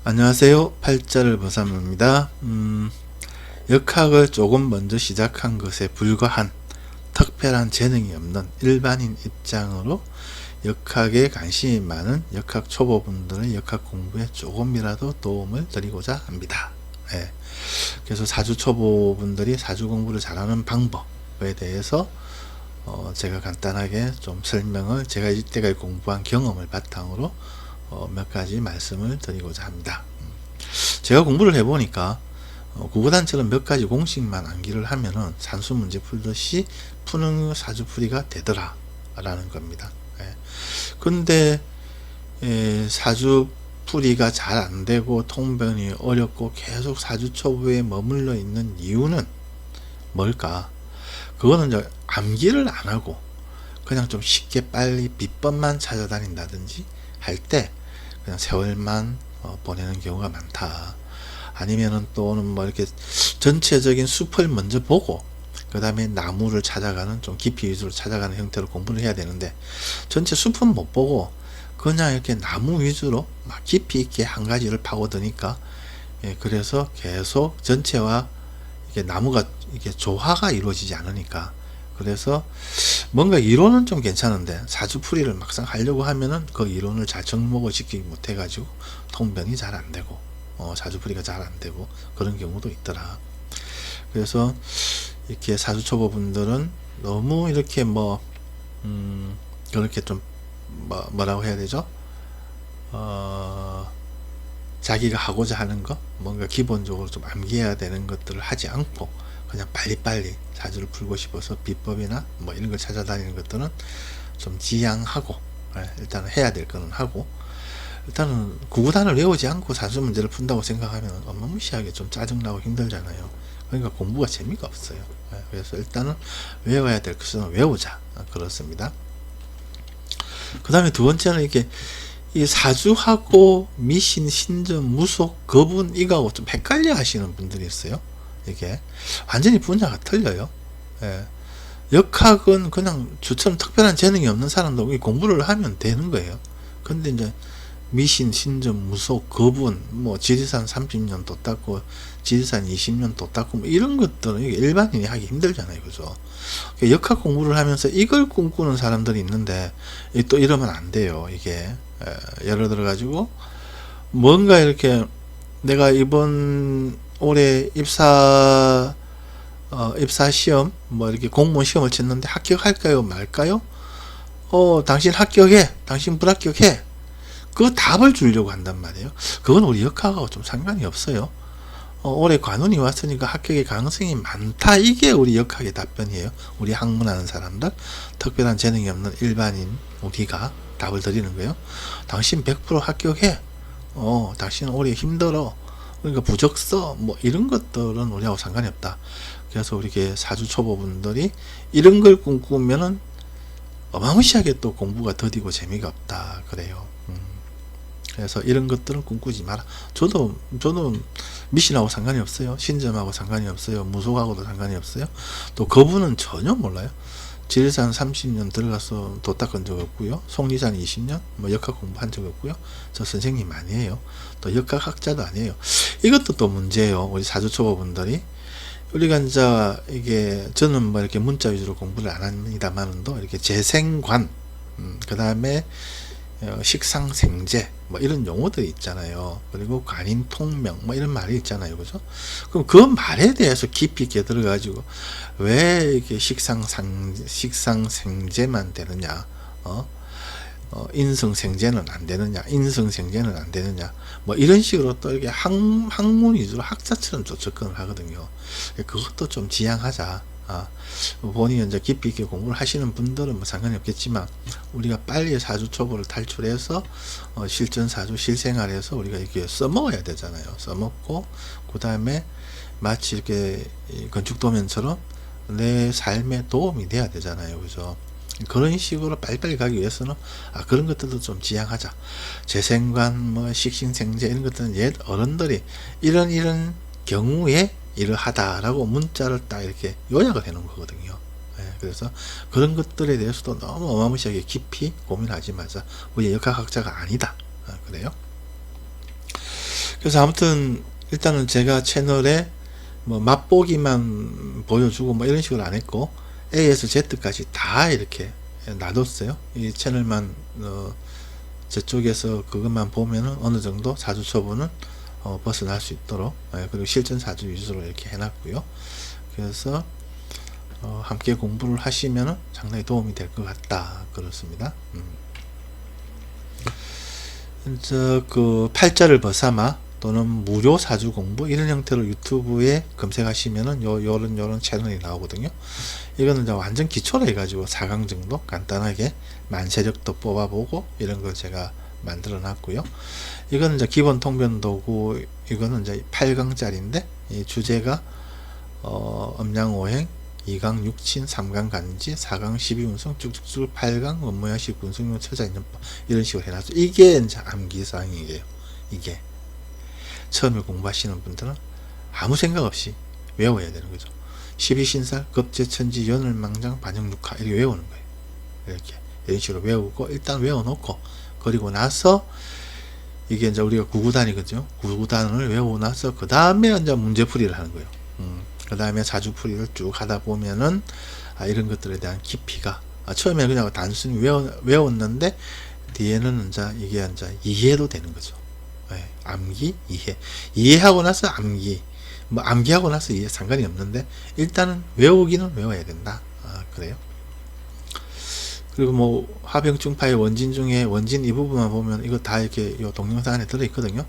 안녕하세요. 팔자를 보삼입니다. 역학을 조금 먼저 시작한 것에 불과한 특별한 재능이 없는 일반인 입장으로 역학에 관심이 많은 역학 초보분들의 역학 공부에 조금이라도 도움을 드리고자 합니다. 예. 그래서 사주 초보분들이 사주 공부를 잘하는 방법에 대해서 제가 간단하게 좀 설명을 제가 이때까지 공부한 경험을 바탕으로 몇 가지 말씀을 드리고자 합니다. 제가 공부를 해보니까 구구단처럼 몇 가지 공식만 암기를 하면은 산수 문제 풀듯이 푸는 사주풀이가 되더라 라는 겁니다. 근데 사주풀이가 잘 안되고 통변이 어렵고 계속 사주초보에 머물러 있는 이유는 뭘까? 그거는 이제 암기를 안하고 그냥 좀 쉽게 빨리 비법만 찾아다닌다든지 할 때 그냥 세월만 보내는 경우가 많다. 아니면은 또는 뭐 이렇게 전체적인 숲을 먼저 보고 그 다음에 나무를 찾아가는 좀 깊이 위주로 찾아가는 형태로 공부를 해야 되는데 전체 숲은 못 보고 그냥 이렇게 나무 위주로 막 깊이 있게 한 가지를 파고드니까 그래서 계속 전체와 이게 나무가 이게 조화가 이루어지지 않으니까 그래서 뭔가 이론은 좀 괜찮은데 사주풀이를 막상 하려고 하면은 그 이론을 잘 접목을 시키지 못해 가지고 통변이 잘 안되고 사주풀이가 잘 안되고 그런 경우도 있더라. 그래서 이렇게 사주초보 분들은 너무 이렇게 그렇게 좀 뭐라고 해야 되죠? 자기가 하고자 하는 거 뭔가 기본적으로 좀 암기해야 되는 것들을 하지 않고 그냥 빨리빨리 사주를 풀고 싶어서 비법이나 뭐 이런 걸 찾아다니는 것들은 좀 지양하고 일단은 해야 될 거는 하고 일단은 구구단을 외우지 않고 사주 문제를 푼다고 생각하면 어마무시하게 좀 짜증나고 힘들잖아요. 그러니까 공부가 재미가 없어요. 그래서 일단은 외워야 될 것은 외우자 그렇습니다. 그 다음에 두 번째는 이게 이 사주하고 미신, 신점, 무속, 거분 이거하고 좀 헷갈려 하시는 분들이 있어요. 이게 완전히 분야가 틀려요. 역학은 그냥 저처럼 특별한 재능이 없는 사람도 공부를 하면 되는 거예요. 근데 이제 미신, 신점, 무속, 거분, 뭐 지리산 30년 도 닦고 지리산 20년 도 닦고 뭐 이런 것들은 일반인이 하기 힘들잖아요. 그죠? 역학 공부를 하면서 이걸 꿈꾸는 사람들이 있는데 또 이러면 안 돼요. 이게 예를 들어 가지고 뭔가 이렇게 내가 이번 올해 입사 시험 뭐 이렇게 공무원 시험을 쳤는데 합격할까요 말까요? 당신 합격해, 당신 불합격해. 그 답을 주려고 한단 말이에요. 그건 우리 역학하고 좀 상관이 없어요. 올해 관운이 왔으니까 합격의 가능성이 많다. 이게 우리 역학의 답변이에요. 우리 학문하는 사람들, 특별한 재능이 없는 일반인 우리가 답을 드리는 거예요. 당신 100% 합격해. 당신은 올해 힘들어. 그러니까 부적서 뭐 이런 것들은 우리하고 상관이 없다. 그래서 우리 사주 초보분들이 이런 걸 꿈꾸면은 어마무시하게 또 공부가 더디고 재미가 없다 그래요. 그래서 이런 것들은 꿈꾸지 마라. 저도 미신하고 상관이 없어요. 신점하고 상관이 없어요. 무속하고도 상관이 없어요. 또 거부는 전혀 몰라요. 지리산 30년 들어가서 도 닦은 적 없고요. 속리산 20년 뭐 역학 공부한 적 없고요. 저 선생님 아니에요. 또 역학학자도 아니에요. 이것도 또 문제예요. 우리 사주초보분들이 우리가 이제 이게 저는 뭐 이렇게 문자 위주로 공부를 안 합니다만도 이렇게 재생관 그 다음에 식상생재 뭐 이런 용어들이 있잖아요. 그리고 관인통명 뭐 이런 말이 있잖아요. 그죠? 그럼 그 말에 대해서 깊이 있게 들어가지고 왜 이렇게 식상생재만 되느냐, 인성생재는 안 되느냐, 인성생재는 안 되느냐, 뭐 이런 식으로 또 이렇게 학문 위주로 학자처럼 또 접근을 하거든요. 그것도 좀 지양하자. 본인이 이제 깊이 있게 공부를 하시는 분들은 뭐 상관이 없겠지만 우리가 빨리 사주 초보를 탈출해서 실전 사주 실생활에서 우리가 이렇게 써먹어야 되잖아요. 써먹고 그 다음에 마치 이렇게 건축도면처럼 내 삶에 도움이 돼야 되잖아요. 그죠? 그런 식으로 빨리빨리 가기 위해서는 그런 것들도 좀 지양하자. 재생관 뭐 식신생재 이런 것들은 옛 어른들이 이런 경우에 이러하다라고 문자를 딱 이렇게 요약을 해 놓은 거거든요. 그래서 그런 것들에 대해서도 너무 어마무시하게 깊이 고민하지 마자. 우리 역학학자가 아니다. 그래요. 그래서 아무튼 일단은 제가 채널에 뭐 맛보기만 보여주고 뭐 이런 식으로 안 했고 A에서 Z까지 다 이렇게 놔뒀어요. 이 채널만 저쪽에서 그것만 보면은 어느 정도 사주 초보는 벗어날 수 있도록, 그리고 실전 사주 위주로 이렇게 해놨고요. 그래서 함께 공부를 하시면은 상당히 도움이 될 것 같다, 그렇습니다. 그 팔자를 벗삼아 또는 무료 사주 공부 이런 형태로 유튜브에 검색하시면은 요런 채널이 나오거든요. 이거는 이제 완전 기초로 해가지고 4강 정도 간단하게 만세력도 뽑아보고 이런 걸 제가 만들어 놨고요. 이거는 이제 기본 통변 도구, 이거는 이제 8강짜리인데 이 주제가 음양오행, 2강 육친, 3강 간지, 4강 12운성, 쭉쭉쭉 8강 원모야식 군승용 처자인연법 이런 식으로 해놨죠. 이게 이제 암기사항이에요. 이게 처음에 공부하시는 분들은 아무 생각 없이 외워야 되는 거죠. 12신살, 급제천지, 연을망장, 반영육화 이렇게 외우는 거예요. 이렇게 이런 식으로 외우고 일단 외워놓고, 그리고 나서 이게 이제 우리가 구구단이거든요. 구구단을 외우고 나서 그 다음에 이제 문제풀이를 하는 거예요. 그 다음에 사주풀이를 쭉 하다 보면은 이런 것들에 대한 깊이가 처음에 그냥 단순히 외웠는데 뒤에는 이제 이게 이제 이해도 되는 거죠. 암기, 이해하고 나서 암기, 뭐 암기하고 나서 이해 상관이 없는데 일단은 외우기는 외워야 된다. 그래요. 그리고 뭐 화병충파의 원진 중에 원진 이 부분만 보면 이거 다 이렇게 요 동영상 안에 들어 있거든요.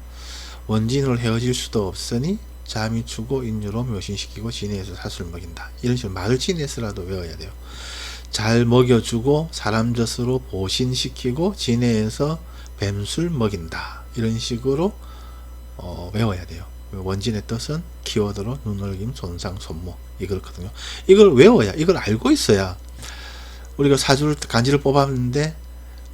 원진으로 헤어질 수도 없으니 잠이 추고 인유로 묘신시키고 진해에서 사수를 먹인다. 이런 식으로 말을 진해서라도 외워야 돼요. 잘 먹여주고 사람 젖으로 보신시키고 진해에서 뱀술 먹인다. 이런 식으로 외워야 돼요. 원진의 뜻은 키워드로 눈을김, 손상, 손모 이거거든요. 이걸 외워야, 이걸 알고 있어야 우리가 사주를 간지를 뽑았는데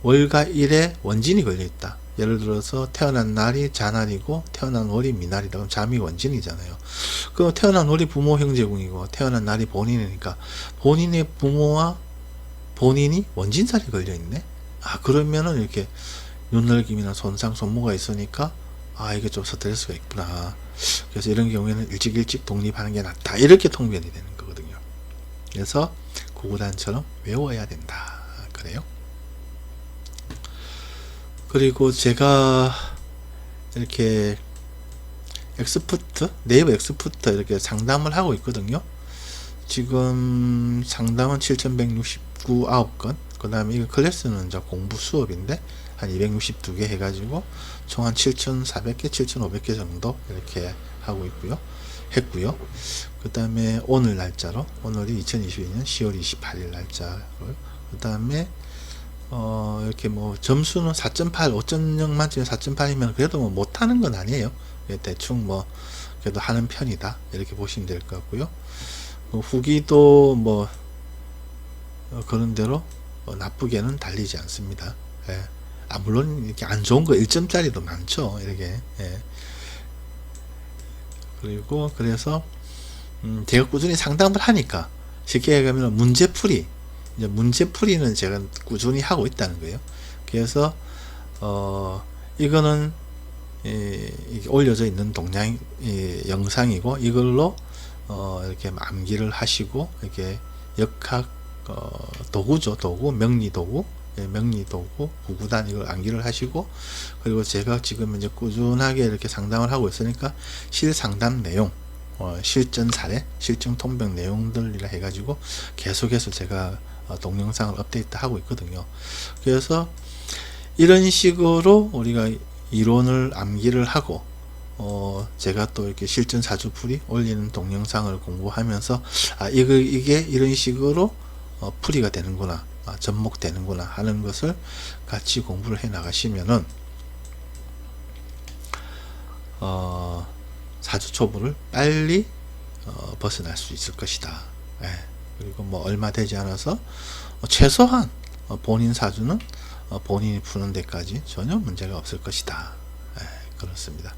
월과 일에 원진이 걸려있다. 예를 들어서 태어난 날이 자날이고 태어난 월이 미날이다. 그럼 잠이 원진이잖아요. 그럼 태어난 월이 부모 형제궁이고 태어난 날이 본인이니까 본인의 부모와 본인이 원진살이 걸려있네. 그러면은 이렇게 눈늘김이나 손상, 손모가 있으니까 이게 좀 스트레스가 있구나. 그래서 이런 경우에는 일찍 독립하는 게 낫다. 이렇게 통변이 되는 거거든요. 그래서 구구단처럼 외워야 된다. 그래요. 그리고 제가 이렇게 엑스퍼트, 네이버 엑스퍼트 이렇게 상담을 하고 있거든요. 지금 상담은 7169 9건, 그 다음에 이거 클래스는 이제 공부 수업인데 한 262개 해가지고 총 한 7400개, 7500개 정도 이렇게 하고 있고요. 했고요. 그 다음에 오늘 날짜로, 오늘이 2022년 10월 28일 날짜로, 그 다음에 이렇게 뭐 점수는 4.8, 5.0 만점에 4.8이면 그래도 뭐 못하는 건 아니에요. 대충 뭐 그래도 하는 편이다 이렇게 보시면 될 것 같고요. 후기도 뭐 그런 대로 나쁘게는 달리지 않습니다. 물론 이렇게 안 좋은 거 1점짜리도 많죠. 이렇게. 그리고 그래서 제가 꾸준히 상담을 하니까 쉽게 얘기하면 문제풀이, 이제 문제풀이는 제가 꾸준히 하고 있다는 거예요. 그래서 이거는 이게 올려져 있는 동양 영상이고 이걸로 이렇게 암기를 하시고 이렇게 역학 도구죠. 도구, 명리도구, 명리도구, 구구단 이걸 암기를 하시고, 그리고 제가 지금 이제 꾸준하게 이렇게 상담을 하고 있으니까 실상담 내용, 실전 사례, 실증 통병 내용들이라 해가지고 계속해서 제가 동영상을 업데이트 하고 있거든요. 그래서 이런 식으로 우리가 이론을 암기를 하고 제가 또 이렇게 실전 사주풀이 올리는 동영상을 공부하면서 이게 이런 식으로 풀이가 되는구나, 접목되는구나 하는 것을 같이 공부를 해 나가시면은 사주 초보를 빨리 벗어날 수 있을 것이다. 그리고 뭐 얼마 되지 않아서 최소한 본인 사주는 본인이 푸는 데까지 전혀 문제가 없을 것이다. 그렇습니다.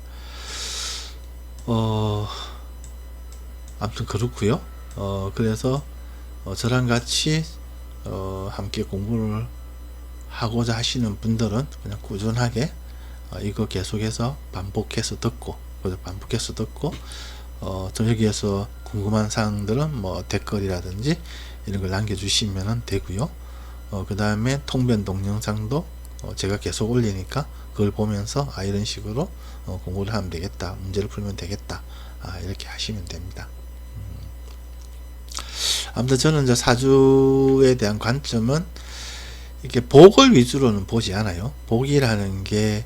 아무튼 그렇고요. 그래서 저랑 같이 함께 공부를 하고자 하시는 분들은 그냥 꾸준하게 이거 계속해서 반복해서 듣고, 또 여기에서 궁금한 사항들은 뭐 댓글이라든지 이런 걸 남겨주시면 되고요. 그 다음에 통변 동영상도 제가 계속 올리니까 그걸 보면서 이런 식으로 공부를 하면 되겠다, 문제를 풀면 되겠다, 이렇게 하시면 됩니다. 아무튼 저는 이제 사주에 대한 관점은 이렇게 복을 위주로는 보지 않아요. 복이라는 게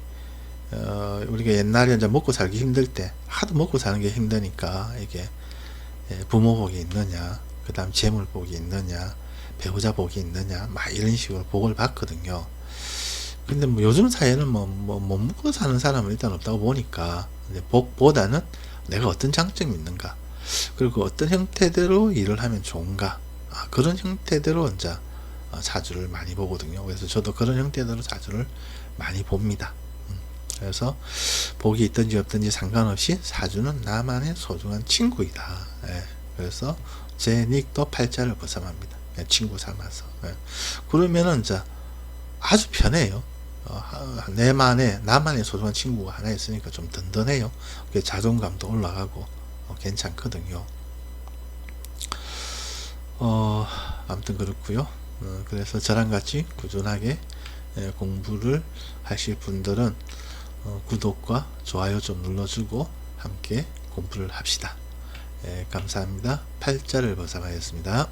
우리가 옛날에 이제 먹고 살기 힘들 때 하도 먹고 사는 게 힘드니까 이게 부모 복이 있느냐, 그 다음 재물 복이 있느냐, 배우자 복이 있느냐, 막 이런 식으로 복을 받거든요. 근데 뭐 요즘 사회는 못 먹고 사는 사람은 일단 없다고 보니까 복보다는 내가 어떤 장점이 있는가, 그리고 어떤 형태대로 일을 하면 좋은가, 그런 형태대로 이제 사주를 많이 보거든요. 그래서 저도 그런 형태대로 사주를 많이 봅니다. 그래서 복이 있든지 없든지 상관없이 사주는 나만의 소중한 친구이다. 그래서 제 닉도 팔자를 벗어납니다. 친구 삼아서. 그러면은 이제 아주 편해요. 나만의 소중한 친구가 하나 있으니까 좀 든든해요. 자존감도 올라가고 괜찮거든요. 아무튼 그렇고요. 그래서 저랑 같이 꾸준하게 공부를 하실 분들은 구독과 좋아요 좀 눌러주고 함께 공부를 합시다. 감사합니다. 팔자를 벗어나였습니다.